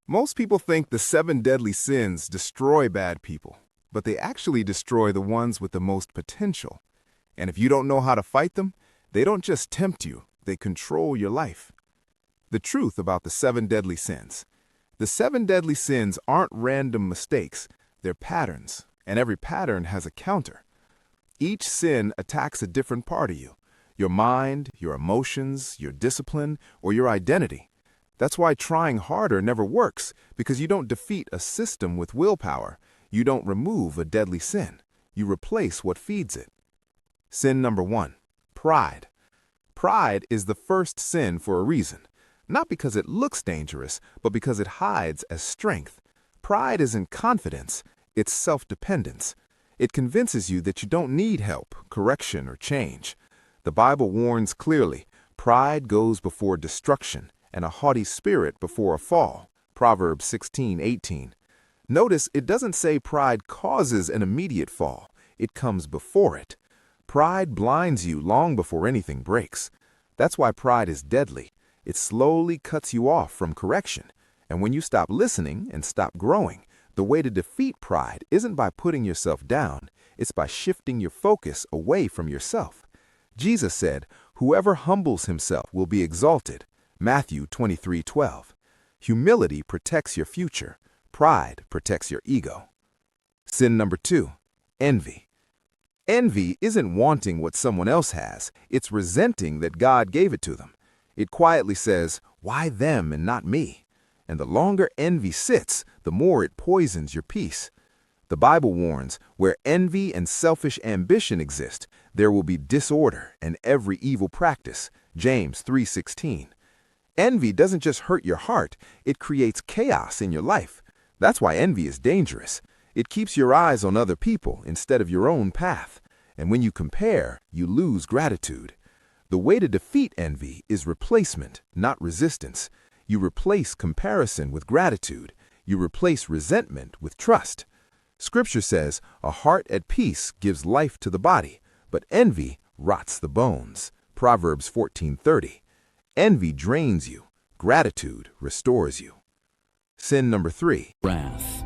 Most people think the seven deadly sins destroy bad people, but they actually destroy the ones with the most potential. And if you don't know how to fight them, they don't just tempt you, they control your life. The truth about the seven deadly sins. The seven deadly sins aren't random mistakes, they're patterns, and every pattern has a counter. Each sin attacks a different part of you, your mind, your emotions, your discipline, or your identity. That's why trying harder never works, because you don't defeat a system with willpower. You don't remove a deadly sin. You replace what feeds it. Sin number 1, pride. Pride is the first sin for a reason. Not because it looks dangerous, but because it hides as strength. Pride isn't confidence, it's self-dependence. It convinces you that you don't need help, correction, or change. The Bible warns clearly, pride goes before destruction, and a haughty spirit before a fall. Proverbs 16:18. Notice it doesn't say pride causes an immediate fall. It comes before it. Pride blinds you long before anything breaks. That's why pride is deadly. It slowly cuts you off from correction. And when you stop listening and stop growing, the way to defeat pride isn't by putting yourself down. It's by shifting your focus away from yourself. Jesus said, "Whoever humbles himself will be exalted." Matthew 23:12. Humility protects your future. Pride protects your ego. Sin number 2, envy. Envy isn't wanting what someone else has. It's resenting that God gave it to them. It quietly says, "Why them and not me?" And the longer envy sits, the more it poisons your peace. The Bible warns, where envy and selfish ambition exist, there will be disorder and every evil practice. James 3:16. Envy doesn't just hurt your heart, it creates chaos in your life. That's why envy is dangerous. It keeps your eyes on other people instead of your own path. And when you compare, you lose gratitude. The way to defeat envy is replacement, not resistance. You replace comparison with gratitude. You replace resentment with trust. Scripture says, "A heart at peace gives life to the body, but envy rots the bones." Proverbs 14:30. Envy drains you. Gratitude restores you. Sin number 3. Wrath.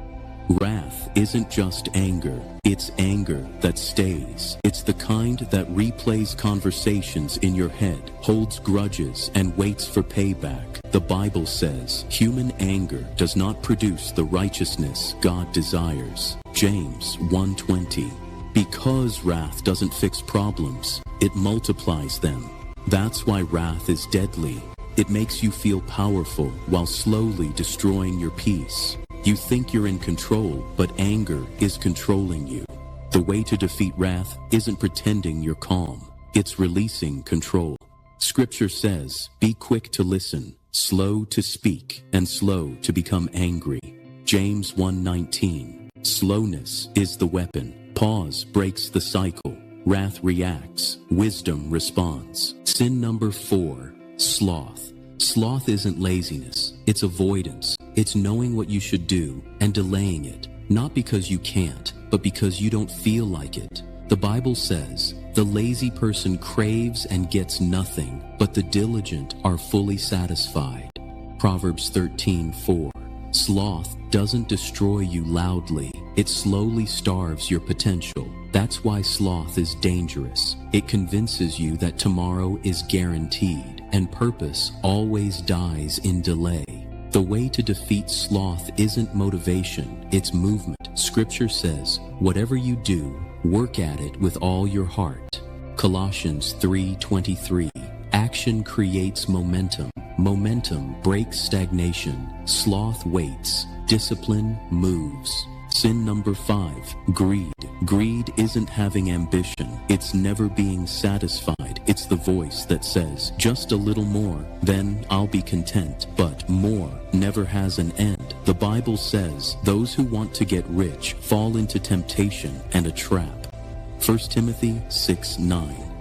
Wrath isn't just anger. It's anger that stays. It's the kind that replays conversations in your head, holds grudges, and waits for payback. The Bible says human anger does not produce the righteousness God desires. James 1:20. Because wrath doesn't fix problems, it multiplies them. That's why wrath is deadly. It makes you feel powerful while slowly destroying your peace. You think you're in control, but anger is controlling you. The way to defeat wrath isn't pretending you're calm. It's releasing control. Scripture says, "Be quick to listen, slow to speak, and slow to become angry." James 1:19. Slowness is the weapon. Pause breaks the cycle. Wrath reacts. Wisdom responds. Sin number 4, sloth. Sloth isn't laziness. It's avoidance. It's knowing what you should do and delaying it. Not because you can't, but because you don't feel like it. The Bible says, "The lazy person craves and gets nothing, but the diligent are fully satisfied." Proverbs 13:4. Sloth doesn't destroy you loudly. It slowly starves your potential. That's why sloth is dangerous. It convinces you that tomorrow is guaranteed, and purpose always dies in delay. The way to defeat sloth isn't motivation, it's movement. Scripture says, "Whatever you do, work at it with all your heart." Colossians 3:23. Action creates momentum. Momentum breaks stagnation. Sloth waits. Discipline moves. Sin number 5, greed. Greed isn't having ambition. It's never being satisfied. It's the voice that says, "Just a little more, then I'll be content." But more never has an end. The Bible says, "Those who want to get rich fall into temptation and a trap." 1 Timothy 6:9.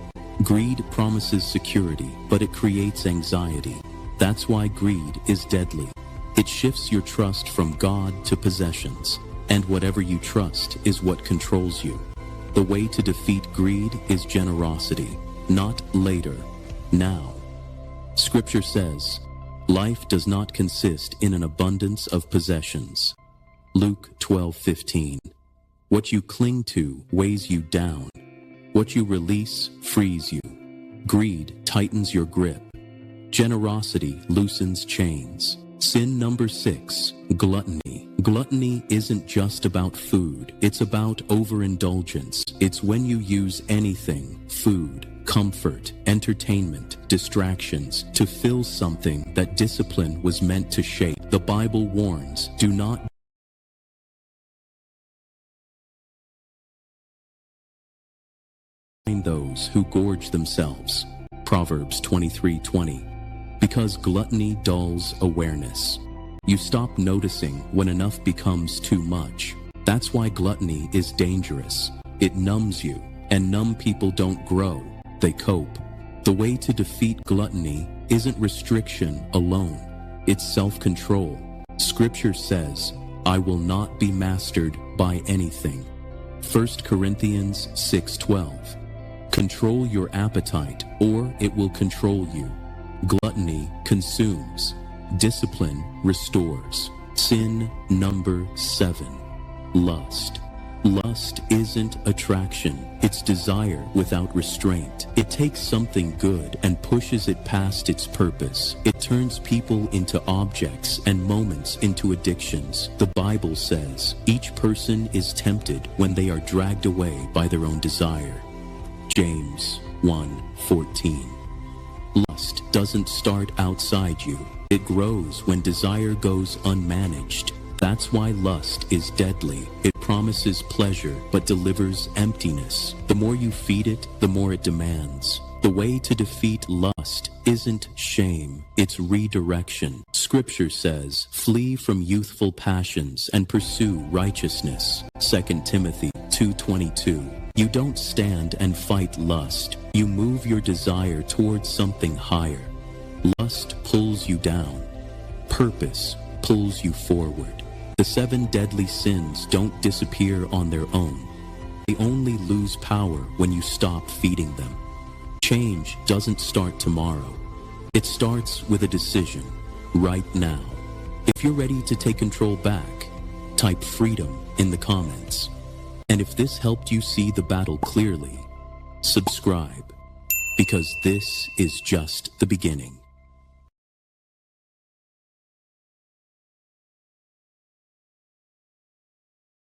Greed promises security, but it creates anxiety. That's why greed is deadly. It shifts your trust from God to possessions. And whatever you trust is what controls you. The way to defeat greed is generosity, not later, now. Scripture says, Life does not consist in an abundance of possessions. Luke 12:15. What you cling to weighs you down. What you release frees you. Greed tightens your grip. Generosity loosens chains. Sin number 6, gluttony. Gluttony isn't just about food. It's about overindulgence. It's when you use anything, food, comfort, entertainment, distractions, to fill something that discipline was meant to shape. The Bible warns, do not join those who gorge themselves. Proverbs 23:20. Because gluttony dulls awareness. You stop noticing when enough becomes too much. That's why gluttony is dangerous. It numbs you, and numb people don't grow, they cope. The way to defeat gluttony isn't restriction alone. It's self-control. Scripture says, I will not be mastered by anything. 1 Corinthians 6:12. Control your appetite, or it will control you. Gluttony consumes. Discipline restores. Sin number 7. Lust. Lust isn't attraction. It's desire without restraint. It takes something good and pushes it past its purpose. It turns people into objects and moments into addictions. The Bible says, each person is tempted when they are dragged away by their own desire. James 1:14. Lust doesn't start outside you. It grows when desire goes unmanaged. That's why lust is deadly. It promises pleasure but delivers emptiness. The more you feed it, the more it demands. The way to defeat lust isn't shame, it's redirection. Scripture says, flee from youthful passions and pursue righteousness. 2 Timothy 2:22. You don't stand and fight lust. You move your desire towards something higher. Lust pulls you down. Purpose pulls you forward. The 7 deadly sins don't disappear on their own. They only lose power when you stop feeding them. Change doesn't start tomorrow. It starts with a decision right now. If you're ready to take control back, type freedom in the comments. And if this helped you see the battle clearly, subscribe, because this is just the beginning.